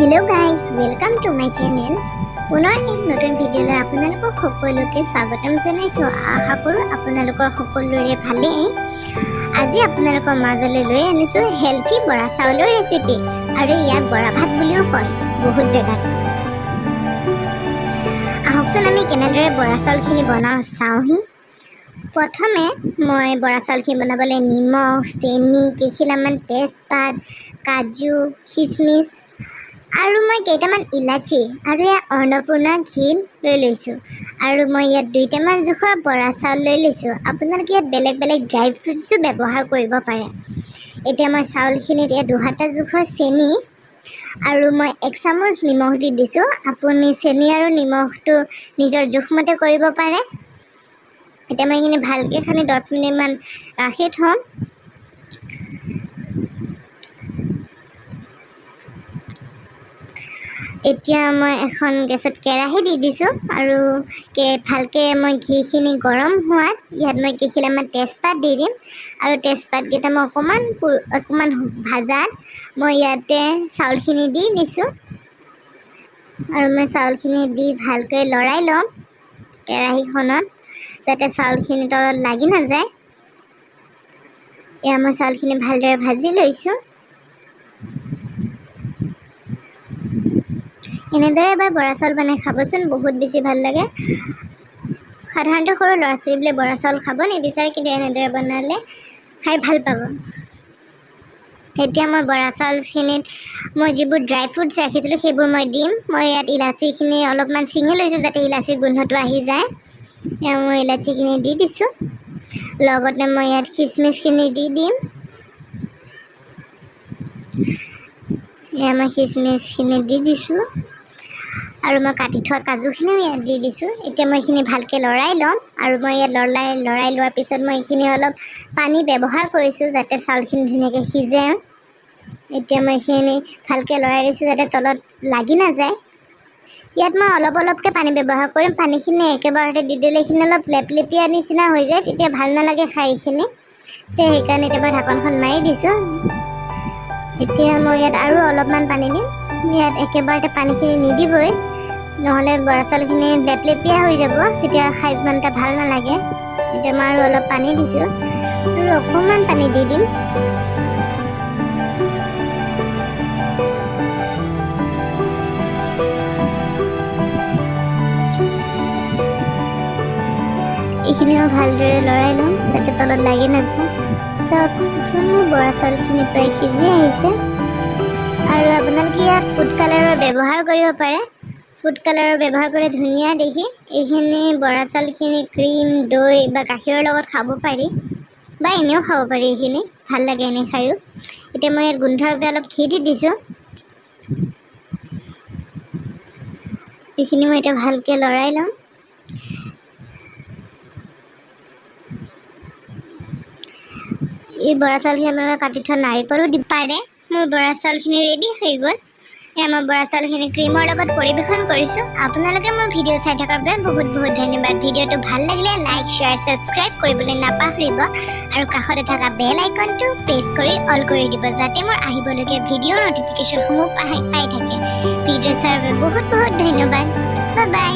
Hello guys, welcome to my channel. পুনৰ এক নতুন ভিডিঅ'লৈ আপোনালোকক সকলোকে স্বাগতম জনাইছো। আশা কৰোঁ আপোনালোকৰ সকলোৰে ভালেই। আজি আপোনালোকৰ মাজলৈ লৈ আনিছো হেলথি বৰা চাউলৰ ৰেচিপি আৰু ইয়াক বৰা ভাত বুলিও কয় বহুত জেগাত। আহকচোন আমি কেনেদৰে বৰা চাউলখিনি বনাওঁ চাওঁহি। প্ৰথমে মই বৰা চাউলখিনি বনাবলৈ নিমখ, চেনি, কেইখিলামান তেজপাত, কাজু, খিচমিচ আৰু মই কেইটামান ইলাচি আৰু অন্নপূৰ্ণা ঘি লৈ লৈছোঁ আৰু মই ইয়াত 2 টেমান জোখৰ বৰা চাউল লৈ লৈছোঁ। আপোনালোকে ইয়াত বেলেগ বেলেগ ড্ৰাই ফ্ৰুটছো ব্যৱহাৰ কৰিব পাৰে। এতিয়া মই চাউলখিনিত 2 হাতা জোখৰ চেনি আৰু মই 1 চামুচ নিমখ দি দিছোঁ। আপুনি চেনি আৰু নিমখটো নিজৰ জোখমতে কৰিব পাৰে। এতিয়া মই এইখিনি ভালকৈ খানি 10 মিনিটমান ৰাখি থ'ম। এতিয়া মই এখন গেছত কেৰাহী দি দিছোঁ আৰু ভালকৈ মই ঘিখিনি গৰম হোৱাত ইয়াত মই কেইখিলামান তেজপাত দি দিম আৰু তেজপাতকেইটা মই অকণমান ভাজাত মই ইয়াতে চাউলখিনি দি দিছোঁ আৰু মই চাউলখিনি দি ভালকৈ লৰাই ল'ম কেৰাহীখনত, যাতে চাউলখিনি তলত লাগি নাযায়। এয়া মই চাউলখিনি ভালদৰে ভাজি লৈছোঁ। এনেদৰে এবাৰ বৰা চাউল বনাই খাবচোন, বহুত বেছি ভাল লাগে। সাধাৰণতে সৰু ল'ৰা ছোৱালীবোৰে বৰা চাউল খাব নিবিচাৰে, কিন্তু এনেদৰে বনালে খাই ভাল পাব। এতিয়া মই বৰা চাউলখিনিত মই যিবোৰ ড্ৰাই ফ্ৰুটছ ৰাখিছিলোঁ সেইবোৰ মই দিম। মই ইয়াত ইলাচিখিনি অলপমান ছিঙি লৈছোঁ যাতে ইলাচিৰ গোন্ধটো আহি যায়। এয়া মই ইলাচিখিনি দি দিছোঁ, লগতে মই ইয়াত খিচমিচখিনি দি দিম। এয়া মই খিচমিচখিনি দি দিছোঁ আৰু মই কাটি থোৱা কাজুখিনিও ইয়াত দি দিছোঁ। এতিয়া মই এইখিনি ভালকৈ লৰাই ল'ম আৰু মই ইয়াত লৰাই লোৱাৰ পিছত মই এইখিনি অলপ পানী ব্যৱহাৰ কৰিছোঁ যাতে চাউলখিনি ধুনীয়াকৈ সিজে। এতিয়া মই এইখিনি ভালকৈ লৰাই দিছোঁ যাতে তলত লাগি নাযায়। ইয়াত মই অলপকৈ পানী ব্যৱহাৰ কৰিম। পানীখিনি একেবাৰতে দি দিলে এইখিনি অলপ লেপলেপীয়া নিচিনা হৈ যায়, তেতিয়া ভাল নালাগে খাই এইখিনি। তেতিয়া সেইকাৰণে এতিয়া মই ঢাকনখন মাৰি দিছোঁ। এতিয়া মই ইয়াত আৰু অলপমান পানী দিম। ইয়াত একেবাৰতে পানীখিনি নিদিবই, নহ'লে বৰা চাউলখিনি লেপলেপীয়া হৈ যাব, তেতিয়া খাই ইমান এটা ভাল নালাগে। এতিয়া মই আৰু অলপ পানী দিছোঁ আৰু অকণমান পানী দি দিম। এইখিনি মই ভালদৰে লৰাই ল'ম যাতে তলত লাগি নাযায়। চাওকচোন মোৰ বৰা চাউলখিনি প্ৰায় সিজি আহিছে আৰু আপোনালোকে ইয়াত ফুড কালাৰৰ ব্যৱহাৰ কৰিব পাৰে। ফুড কালাৰৰ ব্যৱহাৰ কৰি ধুনীয়া দেখি। এইখিনি বৰা চাউলখিনি ক্ৰীম, দৈ বা গাখীৰৰ লগত খাব পাৰি বা এনেও খাব পাৰি। এইখিনি ভাল লাগে এনে খায়ো। এতিয়া মই ইয়াত গোন্ধৰ বাবে অলপ ঘি দি দিছোঁ। এইখিনি মই এতিয়া ভালকৈ লৰাই ল'ম। এই বৰা চাউলখিনি আপোনালোকে কাটি থোৱা নাৰিকলো দিব পাৰে। মোৰ বৰা চাউলখিনি ৰেডি হৈ গ'ল। এয়া মই বৰা চাউলখিনি ক্ৰীমৰ লগত পৰিৱেশন কৰিছোঁ। আপোনালোকে মোৰ ভিডিঅ' চাই থকাৰ বাবে বহুত বহুত ধন্যবাদ। ভিডিঅ'টো ভাল লাগিলে লাইক, শ্বেয়াৰ, ছাবস্ক্ৰাইব কৰিবলৈ নাপাহৰিব আৰু কাষতে থকা বেল আইকনটো প্ৰেছ কৰি অল কৰি দিব, যাতে মোৰ আহিবলগীয়া ভিডিঅ'ৰ ন'টিফিকেশ্যনসমূহ পাই থাকে। ভিডিঅ' চোৱাৰ বাবে বহুত বহুত ধন্যবাদ। Bye bye.